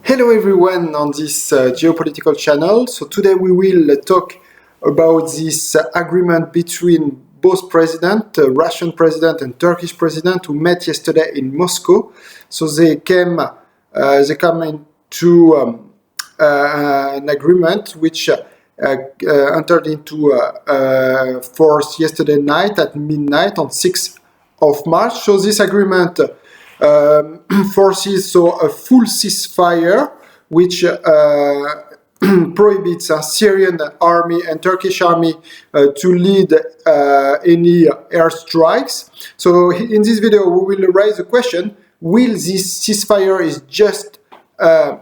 Hello everyone on this geopolitical channel. So today we will talk about this agreement between both president, Russian president and Turkish president, who met yesterday in Moscow. So they came into an agreement which entered into force yesterday night at midnight on 6th of March. So this agreement forces a full ceasefire, which prohibits Syrian army and Turkish army to lead any airstrikes. So in this video, we will raise the question: will this ceasefire is just a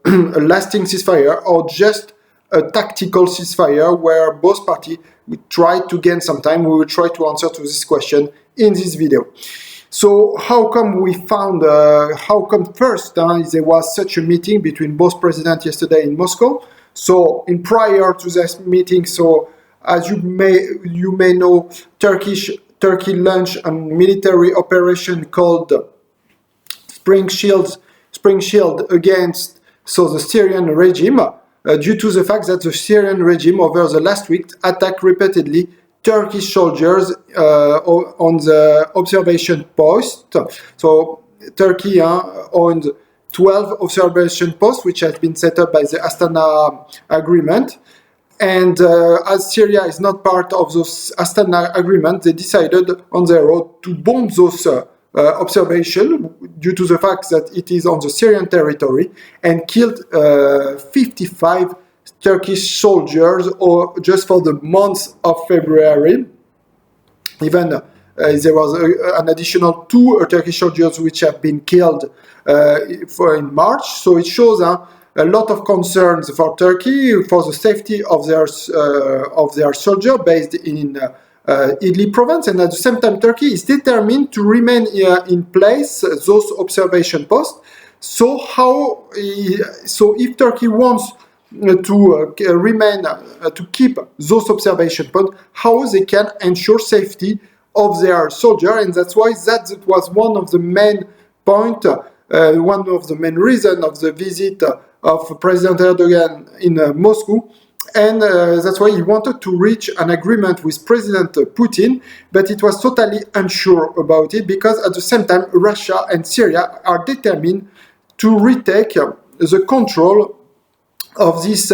lasting ceasefire, or just a tactical ceasefire where both parties will try to gain some time? We will try to answer to this question in this video. So how come we found, how come first there was such a meeting between both presidents yesterday in Moscow? So in prior to this meeting, so as you may know, Turkey launched a military operation called Spring Shield against the Syrian regime, due to the fact that the Syrian regime over the last week attacked repeatedly Turkish soldiers on the observation post. So Turkey owned 12 observation posts, which has been set up by the Astana Agreement. And as Syria is not part of those Astana Agreement, they decided on their own to bomb those observation due to the fact that it is on the Syrian territory, and killed 55 Turkish soldiers, or just for the month of February. Even there was an additional 2 Turkish soldiers which have been killed in March. So it shows a lot of concerns for Turkey for the safety of their soldiers based in Idlib province, and at the same time Turkey is determined to remain in place those observation posts. So if Turkey wants to remain, to keep those observation points, how they can ensure safety of their soldier, and that's why that was one of the main point, one of the main reason of the visit of President Erdogan in Moscow, and that's why he wanted to reach an agreement with President Putin, but it was totally unsure about it, because at the same time Russia and Syria are determined to retake the control of this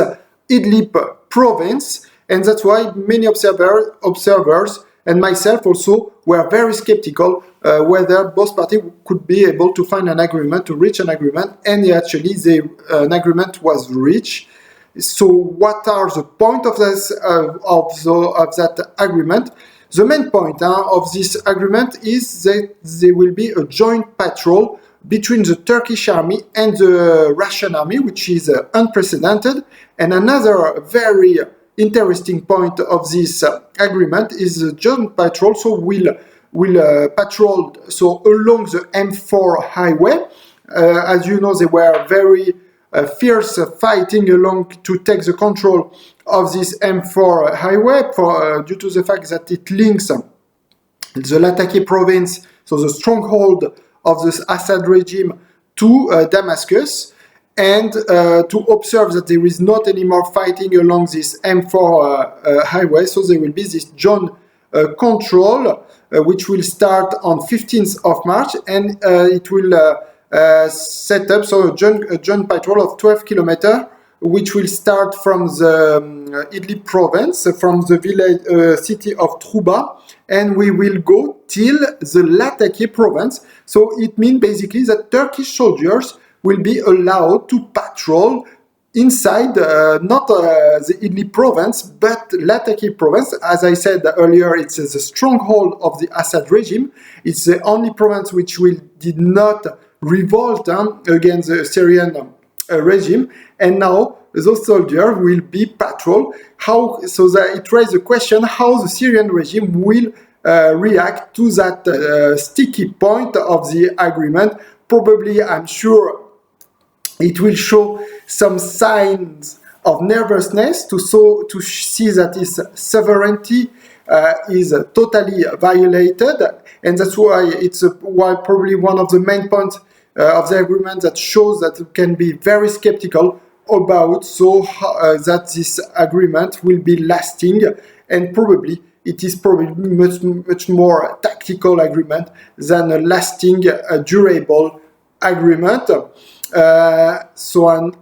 Idlib province, and that's why many observers and myself also were very skeptical whether both parties could be able to find an agreement, to reach an agreement, and actually an agreement was reached. So what are the point of this of that agreement? The main point of this agreement is that there will be a joint patrol between the Turkish army and the Russian army, which is unprecedented. And another very interesting point of this agreement is the joint patrol. So will patrol along the M4 highway. As you know, they were very fierce fighting along to take the control of this M4 highway due to the fact that it links the Latakia province, so the stronghold of the Assad regime, to Damascus, and to observe that there is not any more fighting along this M4 highway. So there will be this joint control which will start on 15th of March, and it will set up a joint patrol of 12 kilometers, which will start from the Idlib province, from the village city of Trouba, and we will go till the Latakia province. So it means basically that Turkish soldiers will be allowed to patrol inside not the Idlib province, but Latakia province. As I said earlier, it's the stronghold of the Assad regime. It's the only province which did not revolt against the Syrian regime, and now those soldiers will be patrolled. So that it raises the question how the Syrian regime will react to that sticky point of the agreement. Probably, I'm sure, it will show some signs of nervousness to see that its sovereignty is totally violated, and that's why it's probably one of the main points of the agreement that shows that we can be very skeptical about that this agreement will be lasting, and probably it is probably much more tactical agreement than a lasting, durable agreement.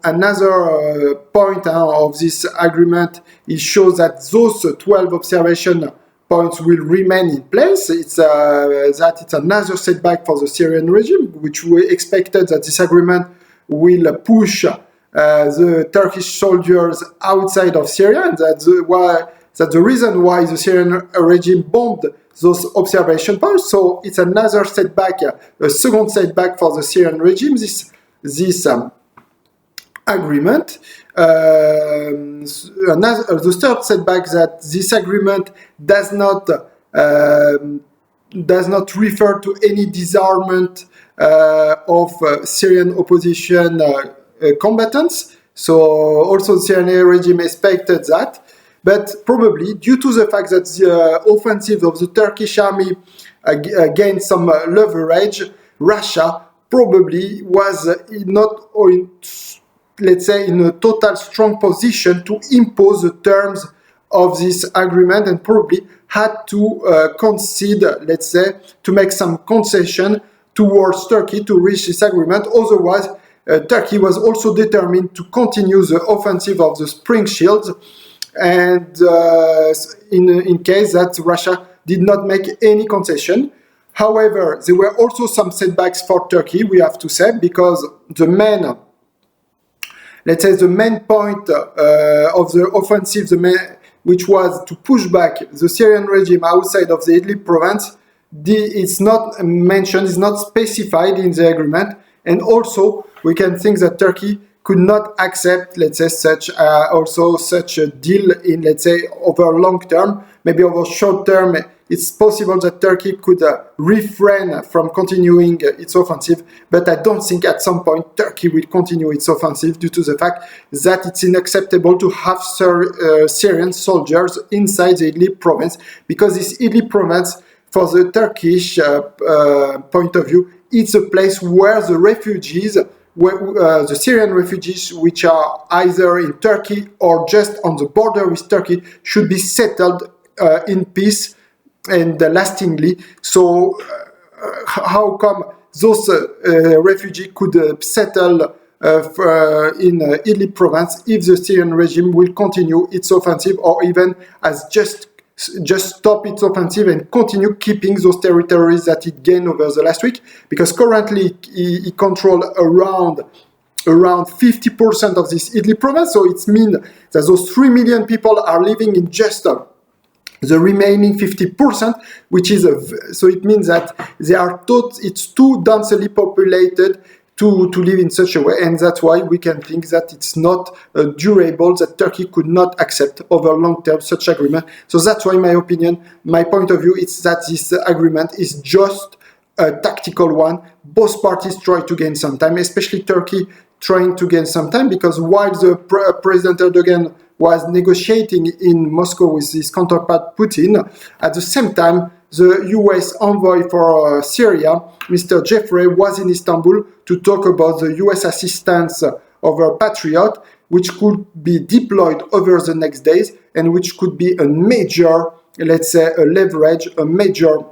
Another point of this agreement, it shows that those 12 observation points will remain in place. It's another setback for the Syrian regime, which we expected that this agreement will push the Turkish soldiers outside of Syria, and that's the reason why the Syrian regime bombed those observation points. So it's another setback, a second setback for the Syrian regime, this agreement. The third setback, that this agreement does not refer to any disarmament of Syrian opposition combatants. So also the Syrian regime expected that, but probably due to the fact that the offensive of the Turkish army gained some leverage, Russia probably was not, let's say, in a total strong position to impose the terms of this agreement, and probably had to concede, let's say, to make some concession towards Turkey to reach this agreement. Otherwise, Turkey was also determined to continue the offensive of the Spring Shield, and in case that Russia did not make any concession. However, there were also some setbacks for Turkey, we have to say, because the main point of the offensive, which was to push back the Syrian regime outside of the Idlib province, it's not mentioned, it's not specified in the agreement, and also we can think that Turkey could not accept, let's say, such a deal in, let's say, over long term. Maybe over short term, it's possible that Turkey could refrain from continuing its offensive, but I don't think at some point Turkey will continue its offensive due to the fact that it's unacceptable to have Syrian soldiers inside the Idlib province, because this Idlib province, for the Turkish point of view, it's a place where the refugees, the Syrian refugees, which are either in Turkey or just on the border with Turkey, should be settled in peace and lastingly. So how come those refugees could settle in Idlib province if the Syrian regime will continue its offensive, or even as just stop its offensive and continue keeping those territories that it gained over the last week? Because currently it controls around 50% of this Idlib province. So it means that those 3 million people are living in just the remaining 50%, which is so it means that it's too densely populated to live in such a way, and that's why we can think that it's not durable, that Turkey could not accept over long term such agreement. So that's why, in my opinion, my point of view is that this agreement is just a tactical one. Both parties try to gain some time, especially Turkey trying to gain some time, because while the President Erdogan was negotiating in Moscow with his counterpart Putin, at the same time the US envoy for Syria, Mr. Jeffrey, was in Istanbul to talk about the US assistance over Patriot, which could be deployed over the next days, and which could be a major, let's say, a leverage, a major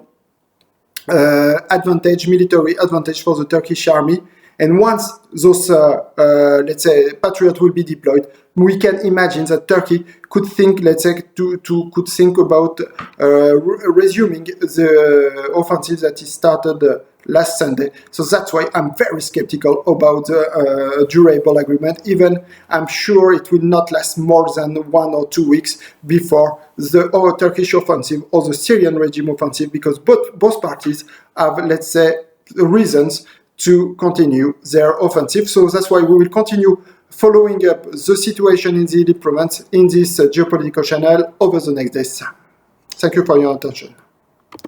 military advantage for the Turkish army. And once those, let's say, Patriot will be deployed, we can imagine that Turkey could think, let's say, could think about resuming the offensive that is started last Sunday. So that's why I'm very skeptical about a durable agreement. Even I'm sure it will not last more than 1 or 2 weeks before the Turkish offensive or the Syrian regime offensive, because both parties have, let's say, reasons to continue their offensive. So that's why we will continue following up the situation in the Idlib province in this geopolitical channel over the next days. Thank you for your attention.